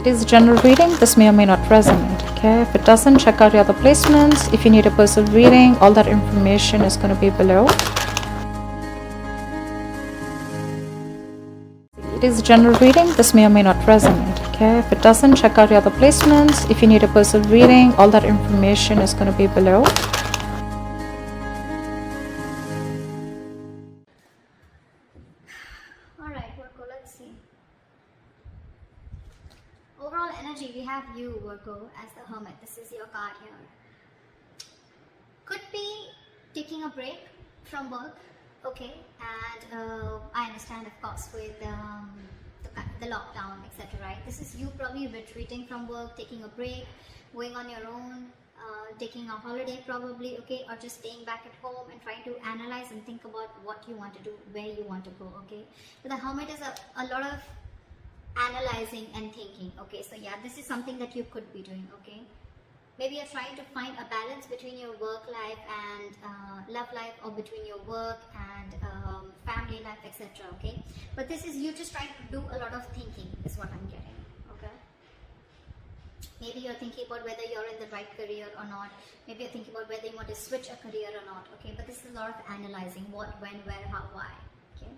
It is a general reading. This may or may not resonate. Okay, if it doesn't, check out your other placements. If you need a personal reading, all that information is going to be below. It is a general reading. This may or may not resonate. Okay, if it doesn't, check out your other placements. If you need a personal reading, all that information is going to be below. Alright, Virgo, let's see. Overall energy, we have you, Virgo, as the Hermit. This is your card here. Could be taking a break from work, okay, and I understand, of course, with the lockdown, etc., right? This is you probably retreating from work, taking a break, going on your own, taking a holiday probably, okay, or just staying back at home and trying to analyze and think about what you want to do, where you want to go, okay? But the Hermit is a lot of analyzing and thinking, okay? So yeah, this is something that you could be doing, okay? Maybe you're trying to find a balance between your work life and love life, or between your work and family life, etc., okay? But this is you just trying to do a lot of thinking is what I'm getting, okay? Maybe you're thinking about whether you're in the right career or not. Maybe you're thinking about whether you want to switch a career or not, okay? But this is a lot of analyzing what, when, where, how, why, okay?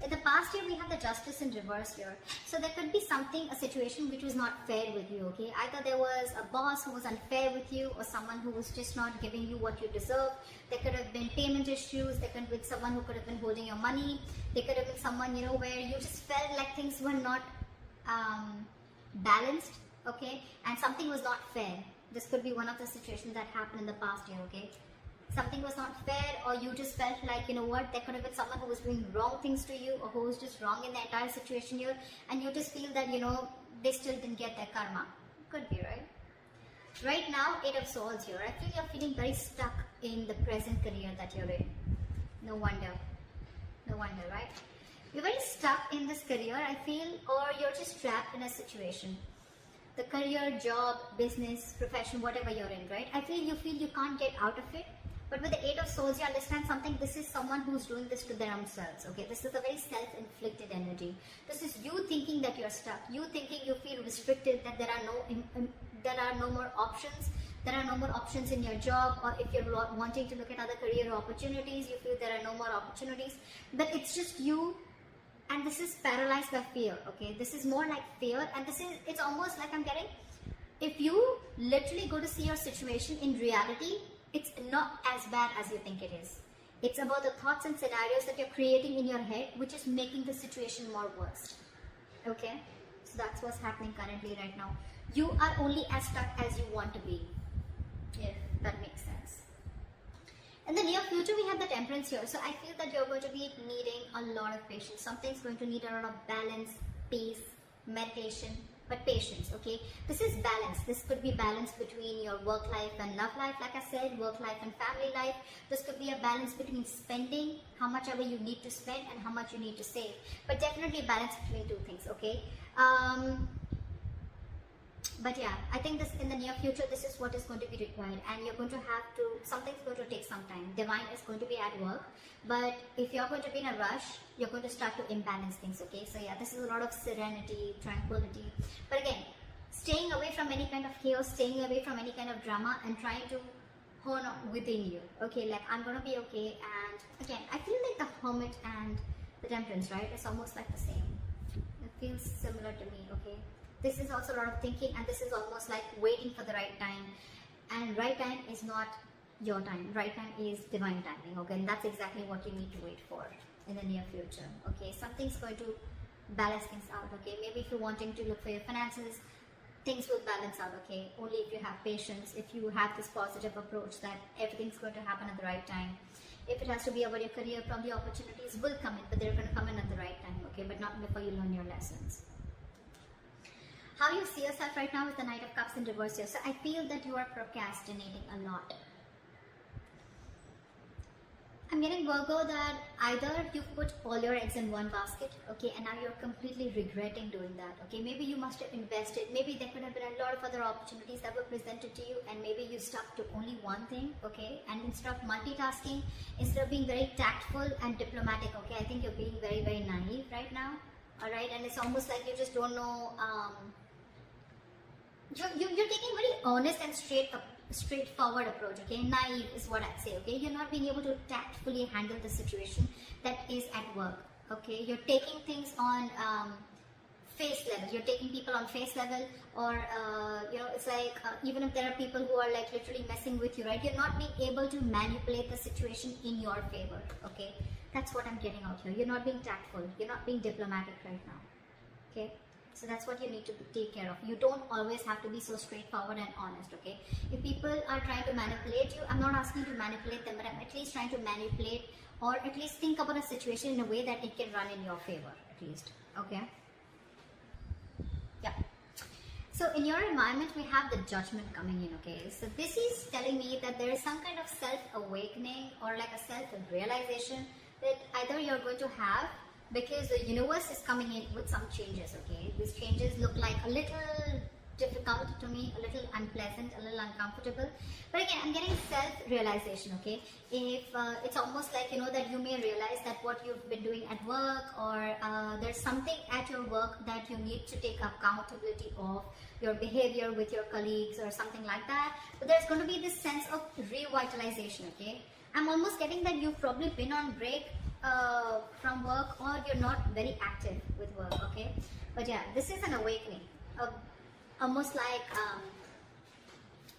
In the past year, we have the Justice in reverse here. So there could be something, a situation which was not fair with you, okay? Either there was a boss who was unfair with you, or someone who was just not giving you what you deserve. There could have been payment issues. There could have been someone who could have been holding your money. There could have been someone, you know, where you just felt like things were not balanced, okay? And something was not fair. This could be one of the situations that happened in the past year, okay? Something was not fair, or you just felt like, you know what, there could have been someone who was doing wrong things to you, or who was just wrong in the entire situation here, and you just feel that, you know, they still didn't get their karma. Could be, right? Right now, 8 of Swords here. I feel you're feeling very stuck in the present career that you're in. No wonder. No wonder, right? You're very stuck in this career, I feel, or you're just trapped in a situation. The career, job, business, profession, whatever you're in, right? I feel you can't get out of it. But with the 8 of Swords, you understand something. This is someone who's doing this to themselves, okay? This is a very self-inflicted energy. This is you thinking that you're stuck. You thinking you feel restricted, that there are no more options. There are no more options in your job, or if you're wanting to look at other career opportunities, you feel there are no more opportunities. But it's just you, and this is paralyzed by fear, okay? This is more like fear, and it's almost like I'm getting, if you literally go to see your situation in reality, it's not as bad as you think it is. It's about the thoughts and scenarios that you're creating in your head, which is making the situation more worse. Okay? So that's what's happening currently right now. You are only as stuck as you want to be. If that makes sense. In the near future, we have the Temperance here. So I feel that you're going to be needing a lot of patience. Something's going to need a lot of balance, peace, meditation, but patience, okay? This is balance. This could be balance between your work life and love life, like I said, work life and family life. This could be a balance between spending, how much ever you need to spend, and how much you need to save. But definitely balance between two things, okay? But yeah, I think this in the near future, this is what is going to be required, and you're going to have to, something's going to take some time. Divine is going to be at work, but if you're going to be in a rush, you're going to start to imbalance things, okay? So yeah, this is a lot of serenity, tranquility. But again, staying away from any kind of chaos, staying away from any kind of drama, and trying to hone on within you, okay? Like, I'm going to be okay. And again, I feel like the Hermit and the Temperance, right? It's almost like the same. It feels similar to me, okay? This is also a lot of thinking, and this is almost like waiting for the right time. And right time is not your time. Right time is divine timing, okay? And that's exactly what you need to wait for in the near future, okay? Something's going to balance things out, okay? Maybe if you're wanting to look for your finances, things will balance out, okay? Only if you have patience, if you have this positive approach that everything's going to happen at the right time. If it has to be about your career, probably opportunities will come in, but they're going to come in at the right time, okay? But not before you learn your lessons. How you see yourself right now with the Knight of Cups in reverse here. So I feel that you are procrastinating a lot. I'm getting, Virgo, that either you put all your eggs in one basket, okay, and now you're completely regretting doing that, okay. Maybe you must have invested, maybe there could have been a lot of other opportunities that were presented to you, and maybe you stuck to only one thing, okay. And instead of multitasking, instead of being very tactful and diplomatic, okay, I think you're being very, very naive right now, alright. And it's almost like you just don't know you're taking very honest and straightforward approach, okay? Naive is what I'd say, okay? You're not being able to tactfully handle the situation that is at work, okay? You're taking things on face level. You're taking people on face level, or you know, it's like even if there are people who are like literally messing with you, right? You're not being able to manipulate the situation in your favor, okay? That's what I'm getting out here. You're not being tactful. You're not being diplomatic right now, okay? So that's what you need to take care of. You don't always have to be so straightforward and honest, okay? If people are trying to manipulate you, I'm not asking you to manipulate them, but I'm at least trying to manipulate, or at least think about a situation in a way that it can run in your favor, at least, okay? Yeah. So in your environment, we have the Judgment coming in, okay? So this is telling me that there is some kind of self-awakening or like a self-realization that either you're going to have, because the universe is coming in with some changes, okay? These changes look like a little difficult to me, a little unpleasant, a little uncomfortable. But again, I'm getting self-realization, okay? If it's almost like, you know, that you may realize that what you've been doing at work, or there's something at your work that you need to take accountability of, your behavior with your colleagues or something like that. But there's going to be this sense of revitalization, okay? I'm almost getting that you've probably been on break from work, or you're not very active with work, okay? But yeah, this is an awakening, almost like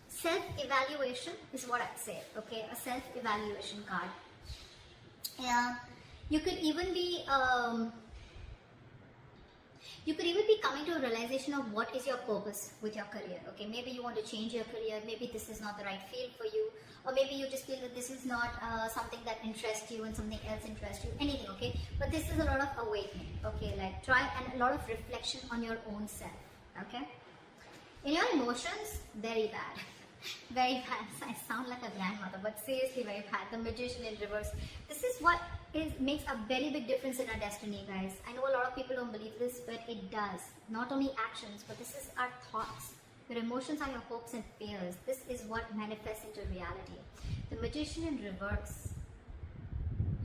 self-evaluation is what I'd say, okay? A self-evaluation card. Yeah, you could even be coming to a realization of what is your purpose with your career, okay? Maybe you want to change your career, maybe this is not the right field for you, or maybe you just feel that this is not something that interests you and something else interests you, anything, okay? But this is a lot of awakening, okay? Like try, and a lot of reflection on your own self, okay? In your emotions, very bad. Very bad. I sound like a grandmother, but seriously very bad. The Magician in reverse. This is what makes a very big difference in our destiny, guys. I know a lot of people don't believe this, but it does. Not only actions, but this is our thoughts. Your emotions are your hopes and fears. This is what manifests into reality. The Magician in reverse.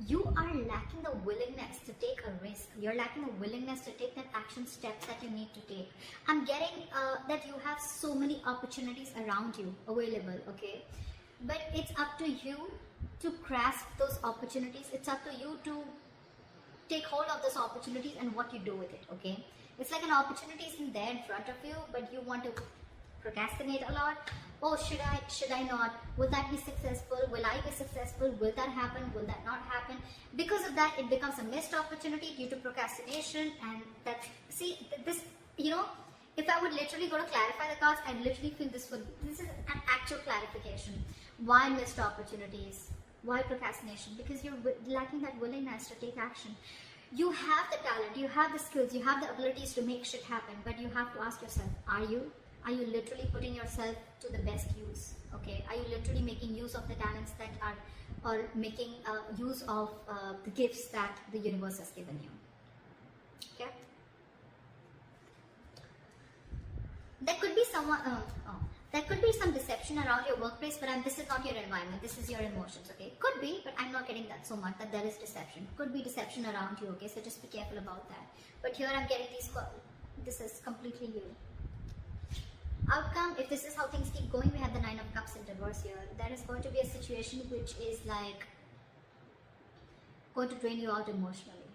You are lacking the willingness to take a risk. You're lacking the willingness to take that action steps that you need to take. I'm getting that you have so many opportunities around you available, okay? But it's up to you to grasp those opportunities. It's up to you to take hold of those opportunities and what you do with it, okay? It's like an opportunity isn't there in front of you, but you want to procrastinate a lot. Oh, should I not? Will that be successful? Will I be successful? Will that happen? Will that not happen? Because of that, it becomes a missed opportunity due to procrastination. And that's, see, this, you know, if I would literally go to clarify the cards, I literally feel this is an actual clarification. Why missed opportunities? Why procrastination? Because you're lacking that willingness to take action. You have the talent, you have the skills, you have the abilities to make shit happen, but you have to ask yourself, are you literally putting yourself to the best use, okay? Are you literally making use of the talents that are, or making use of the gifts that the universe has given you, okay? There could be someone, there could be some deception around your workplace, but this is not your environment, this is your emotions, okay? Could be, but I'm not getting that so much, that there is deception. Could be deception around you, okay? So just be careful about that. But here I'm getting these, this is completely you. Outcome, if this is how things keep going, we have the Nine of Cups in reverse here. There is going to be a situation which is like going to drain you out emotionally.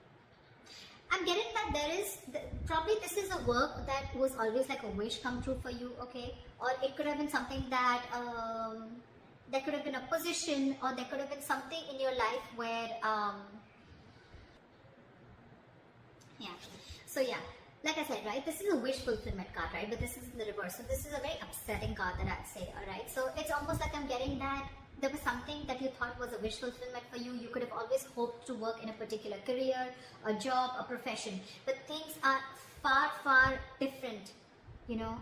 I'm getting that there is, probably this is a work that was always like a wish come true for you, okay? Or it could have been something that, there could have been a position, or there could have been something in your life where, yeah. So yeah. Like I said, right, this is a wish fulfillment card, right? But this is in the reverse. So this is a very upsetting card that I'd say, alright? So it's almost like I'm getting that there was something that you thought was a wish fulfillment for you. You could have always hoped to work in a particular career, a job, a profession. But things are far, far different, you know,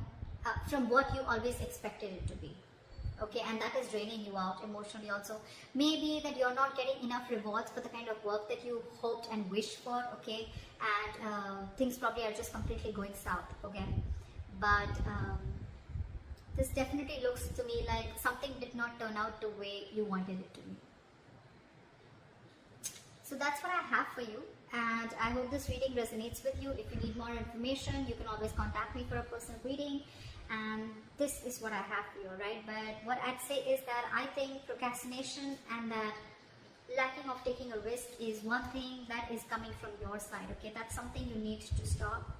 from what you always expected it to be. Okay, and that is draining you out emotionally also. Maybe that you're not getting enough rewards for the kind of work that you hoped and wished for, okay? And things probably are just completely going south, okay? But this definitely looks to me like something did not turn out the way you wanted it to be. So that's what I have for you. And I hope this reading resonates with you. If you need more information, you can always contact me for a personal reading. And this is what I have for you, right? But what I'd say is that I think procrastination and that lacking of taking a risk is one thing that is coming from your side, okay? That's something you need to stop.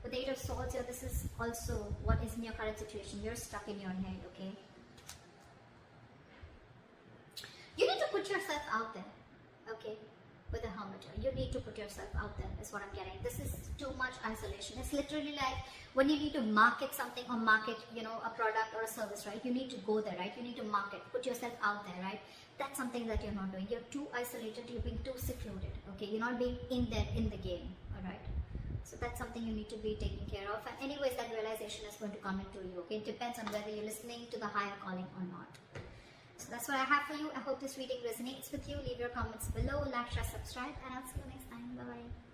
With the Eight of Swords here, this is also what is in your current situation. You're stuck in your head, okay? You need to put yourself out there, okay? With the Hermit here, you need to put yourself out there is what I'm getting. This is too much isolation. It's literally like when you need to market something or market, you know, a product or a service, right? You need to go there, right? You need to market, put yourself out there, right? That's something that you're not doing. You're too isolated, you're being too secluded, okay? You're not being in there in the game, all right? So that's something you need to be taking care of. And anyways, that realization is going to come into you, okay? It depends on whether you're listening to the higher calling or not. So that's what I have for you. I hope this reading resonates with you. Leave your comments below, like, share, subscribe, and I'll see you next time. Bye-bye.